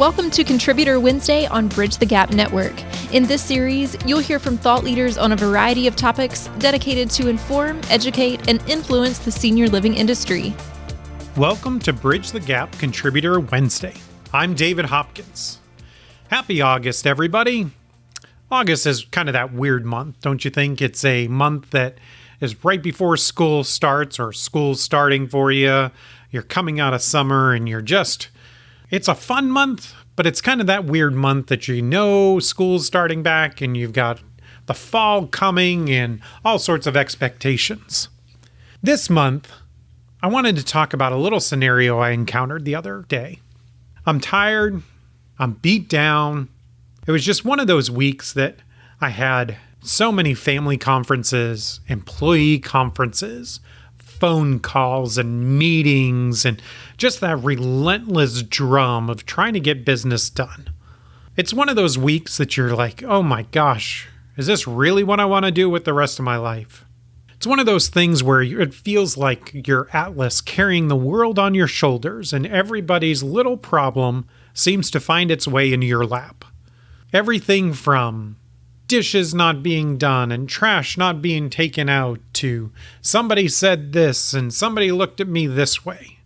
Welcome to Contributor Wednesday on Bridge the Gap Network. In this series, you'll hear from thought leaders on a variety of topics dedicated to inform, educate, and influence the senior living industry. Welcome to Bridge the Gap Contributor Wednesday. I'm David Hopkins. Happy August, everybody. August is kind of that weird month, don't you think? It's a month that is right before school starts or school's starting for you. You're coming out of summer and it's a fun month, but it's kind of that weird month that you know school's starting back and you've got the fall coming and all sorts of expectations. This month, I wanted to talk about a little scenario I encountered the other day. I'm tired. I'm beat down. It was just one of those weeks that I had so many family conferences, employee conferences, phone calls and meetings, and just that relentless drum of trying to get business done. It's one of those weeks that you're like, oh my gosh, is this really what I want to do with the rest of my life? It's one of those things where it feels like you're Atlas carrying the world on your shoulders and everybody's little problem seems to find its way into your lap. Everything from dishes not being done and trash not being taken out to somebody said this and somebody looked at me this way.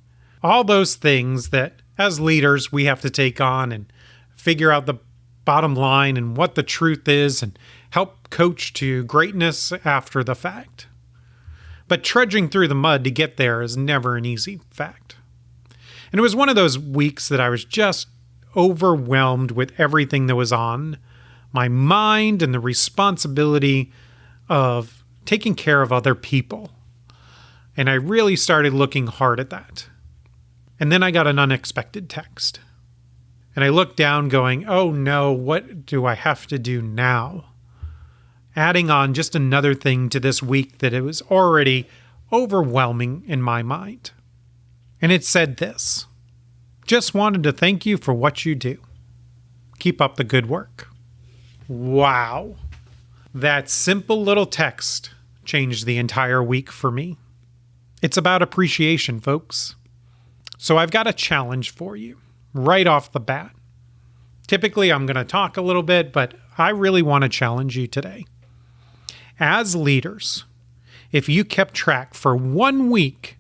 All those things that as leaders we have to take on and figure out the bottom line and what the truth is and help coach to greatness after the fact. But trudging through the mud to get there is never an easy fact. And it was one of those weeks that I was just overwhelmed with everything that was on my mind and the responsibility of taking care of other people. And I really started looking hard at that. And then I got an unexpected text. And I looked down going, oh no, what do I have to do now? Adding on just another thing to this week that it was already overwhelming in my mind. And it said this: just wanted to thank you for what you do. Keep up the good work. Wow. That simple little text changed the entire week for me. It's about appreciation, folks. So I've got a challenge for you right off the bat. Typically, I'm going to talk a little bit, but I really want to challenge you today. As leaders, if you kept track for 1 week,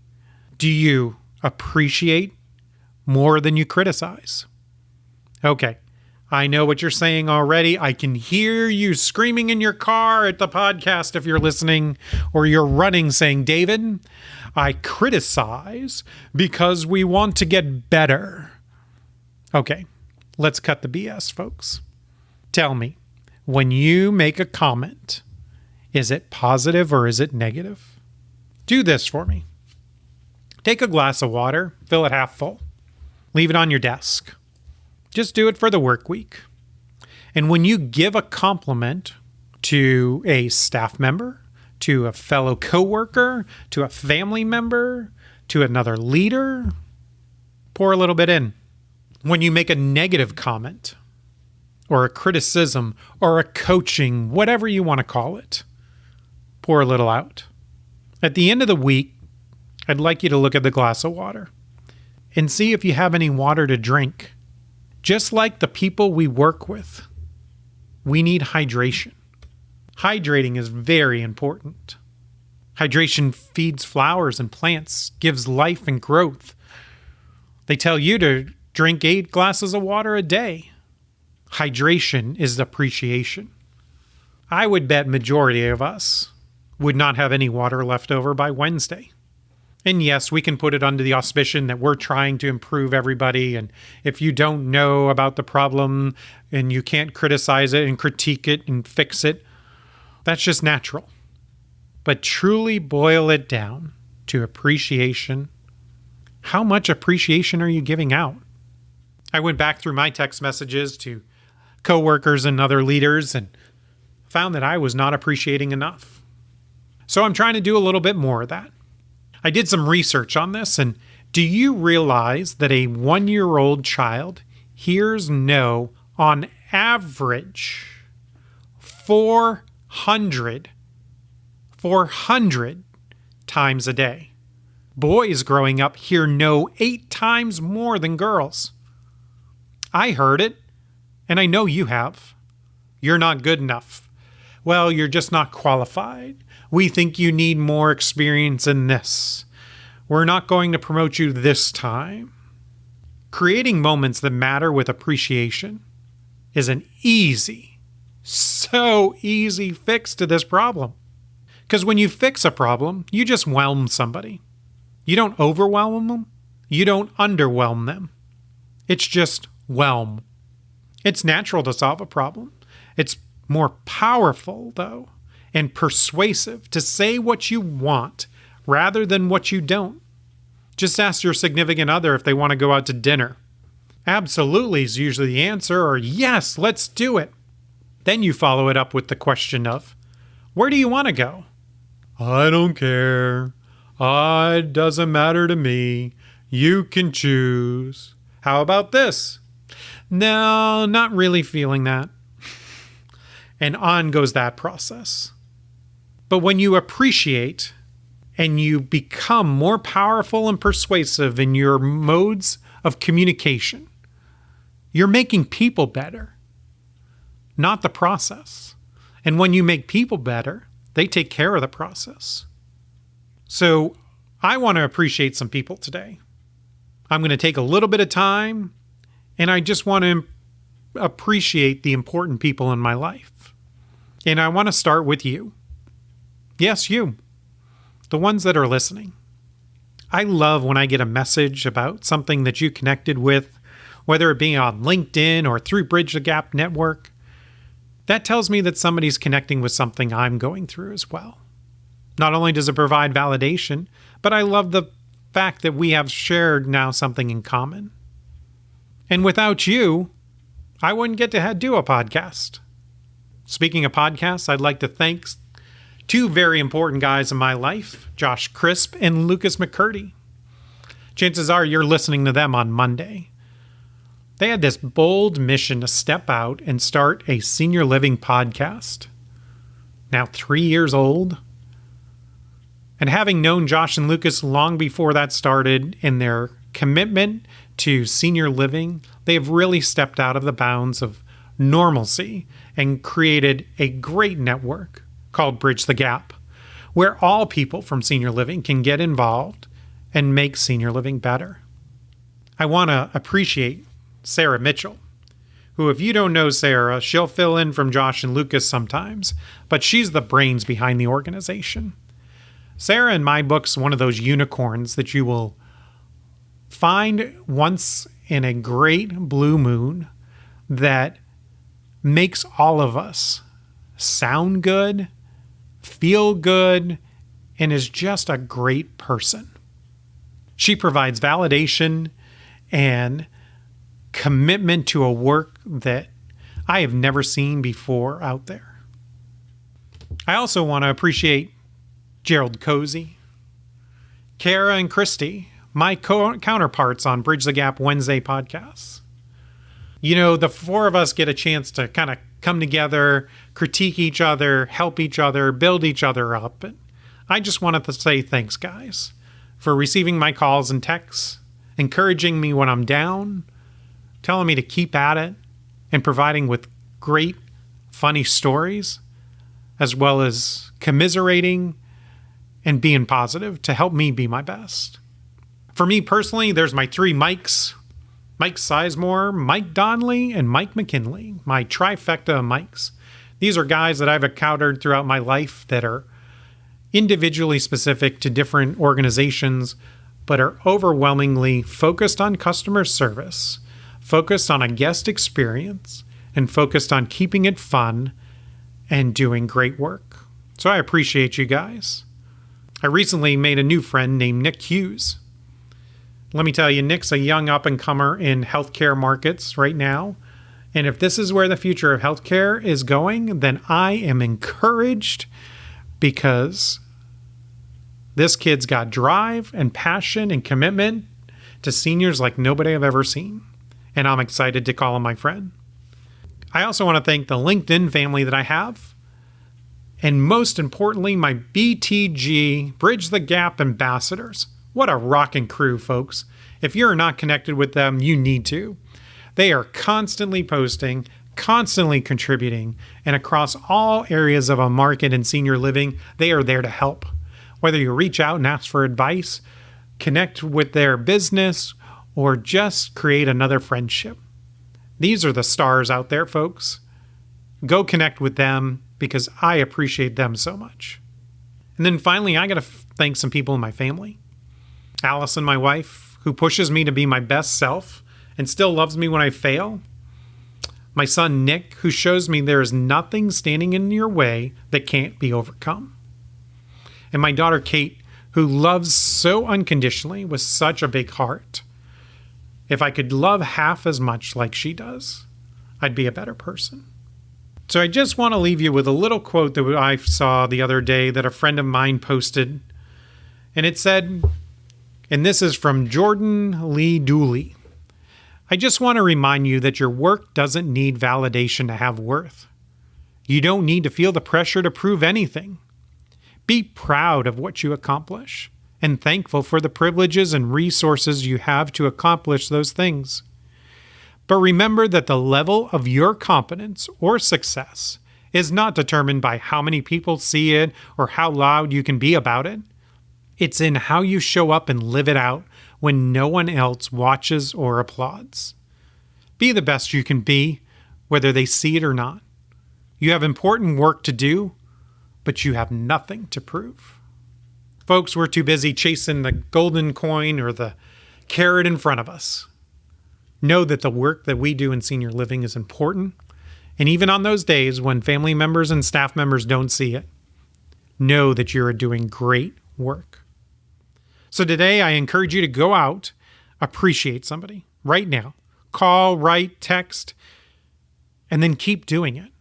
do you appreciate more than you criticize? Okay, I know what you're saying already. I can hear you screaming in your car at the podcast if you're listening, or you're running saying, David, I criticize because we want to get better. Okay, let's cut the BS, folks. Tell me, when you make a comment, is it positive or is it negative? Do this for me. Take a glass of water, fill it half full. Leave it on your desk. Just do it for the work week. And when you give a compliment to a staff member, to a fellow coworker, to a family member, to another leader, pour a little bit in. When you make a negative comment or a criticism or a coaching, whatever you want to call it, pour a little out. At the end of the week, I'd like you to look at the glass of water and see if you have any water to drink. Just like the people we work with, we need hydration. Hydrating is very important. Hydration feeds flowers and plants, gives life and growth. They tell you to drink 8 glasses of water a day. Hydration is appreciation. I would bet majority of us would not have any water left over by Wednesday. And yes, we can put it under the auspicion that we're trying to improve everybody. And if you don't know about the problem and you can't criticize it and critique it and fix it, that's just natural. But truly boil it down to appreciation. How much appreciation are you giving out? I went back through my text messages to coworkers and other leaders and found that I was not appreciating enough. So I'm trying to do a little bit more of that. I did some research on this, and do you realize that a 1-year-old child hears no on average 400 times a day? Boys growing up hear no 8 times more than girls. I heard it, and I know you have. You're not good enough. Well, you're just not qualified. We think you need more experience in this. We're not going to promote you this time. Creating moments that matter with appreciation is an so easy fix to this problem. Because when you fix a problem, you just whelm somebody. You don't overwhelm them. You don't underwhelm them. It's just whelm. It's natural to solve a problem. It's more powerful, though, and persuasive to say what you want rather than what you don't. Just ask your significant other if they want to go out to dinner. Absolutely is usually the answer, or yes, let's do it. Then you follow it up with the question of, where do you want to go? I don't care. It doesn't matter to me. You can choose. How about this? No, not really feeling that. And on goes that process. But when you appreciate and you become more powerful and persuasive in your modes of communication, you're making people better, not the process. And when you make people better, they take care of the process. So I want to appreciate some people today. I'm going to take a little bit of time, and I just want to appreciate the important people in my life. And I want to start with you. Yes, you. The ones that are listening. I love when I get a message about something that you connected with, whether it be on LinkedIn or through Bridge the Gap Network. That tells me that somebody's connecting with something I'm going through as well. Not only does it provide validation, but I love the fact that we have shared now something in common. And without you, I wouldn't get to do a podcast. Speaking of podcasts, I'd like to thank two very important guys in my life, Josh Crisp and Lucas McCurdy. Chances are you're listening to them on Monday. They had this bold mission to step out and start a senior living podcast. Now 3 years old. And having known Josh and Lucas long before that started in their commitment to senior living, they have really stepped out of the bounds of normalcy and created a great network called Bridge the Gap, where all people from senior living can get involved and make senior living better. I want to appreciate Sarah Mitchell, who, if you don't know Sarah, she'll fill in from Josh and Lucas sometimes, but she's the brains behind the organization. Sarah, in my book's one of those unicorns that you will find once in a great blue moon that makes all of us sound good, feel good, and is just a great person. She provides validation and commitment to a work that I have never seen before out there. I also want to appreciate Gerald Cozy, Kara and Christy, my counterparts on Bridge the Gap Wednesday podcasts. You know, the four of us get a chance to kind of come together, critique each other, help each other, build each other up. And I just wanted to say thanks, guys, for receiving my calls and texts, encouraging me when I'm down, telling me to keep at it, and providing with great, funny stories, as well as commiserating and being positive to help me be my best. For me personally, there's my three Mikes: Mike Sizemore, Mike Donnelly, and Mike McKinley, my trifecta of Mikes. These are guys that I've encountered throughout my life that are individually specific to different organizations, but are overwhelmingly focused on customer service, focused on a guest experience, and focused on keeping it fun and doing great work. So I appreciate you guys. I recently made a new friend named Nick Hughes. Let me tell you, Nick's a young up-and-comer in healthcare markets right now. And if this is where the future of healthcare is going, then I am encouraged, because this kid's got drive and passion and commitment to seniors like nobody I've ever seen. And I'm excited to call him my friend. I also want to thank the LinkedIn family that I have. And most importantly, my BTG, Bridge the Gap ambassadors. What a rockin' crew, folks. If you're not connected with them, you need to. They are constantly posting, constantly contributing, and across all areas of a market in senior living, they are there to help. Whether you reach out and ask for advice, connect with their business, or just create another friendship. These are the stars out there, folks. Go connect with them because I appreciate them so much. And then finally, I got to thank some people in my family. Allison, my wife, who pushes me to be my best self and still loves me when I fail. My son, Nick, who shows me there is nothing standing in your way that can't be overcome. And my daughter, Kate, who loves so unconditionally with such a big heart. If I could love half as much like she does, I'd be a better person. So I just want to leave you with a little quote that I saw the other day that a friend of mine posted. And it said, and this is from Jordan Lee Dooley, I just want to remind you that your work doesn't need validation to have worth. You don't need to feel the pressure to prove anything. Be proud of what you accomplish and thankful for the privileges and resources you have to accomplish those things. But remember that the level of your competence or success is not determined by how many people see it or how loud you can be about it. It's in how you show up and live it out when no one else watches or applauds. Be the best you can be, whether they see it or not. You have important work to do, but you have nothing to prove. Folks, we're too busy chasing the golden coin or the carrot in front of us. Know that the work that we do in senior living is important, and even on those days when family members and staff members don't see it, know that you're doing great work. So today, I encourage you to go out, appreciate somebody right now. Call, write, text, and then keep doing it.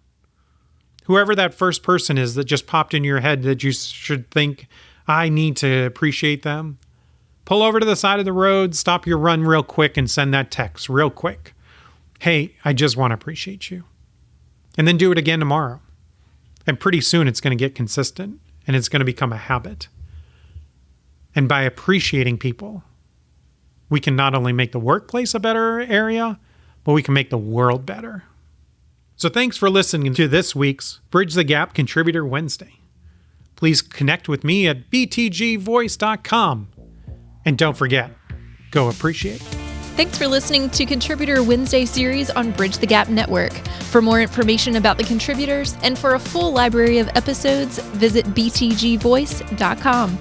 Whoever that first person is that just popped in your head that you should think, I need to appreciate them. Pull over to the side of the road, stop your run real quick, and send that text real quick. Hey, I just want to appreciate you. And then do it again tomorrow. And pretty soon it's going to get consistent and it's going to become a habit. And by appreciating people, we can not only make the workplace a better area, but we can make the world better. So thanks for listening to this week's Bridge the Gap Contributor Wednesday. Please connect with me at btgvoice.com. And don't forget, go appreciate. Thanks for listening to Contributor Wednesday series on Bridge the Gap Network. For more information about the contributors and for a full library of episodes, visit btgvoice.com.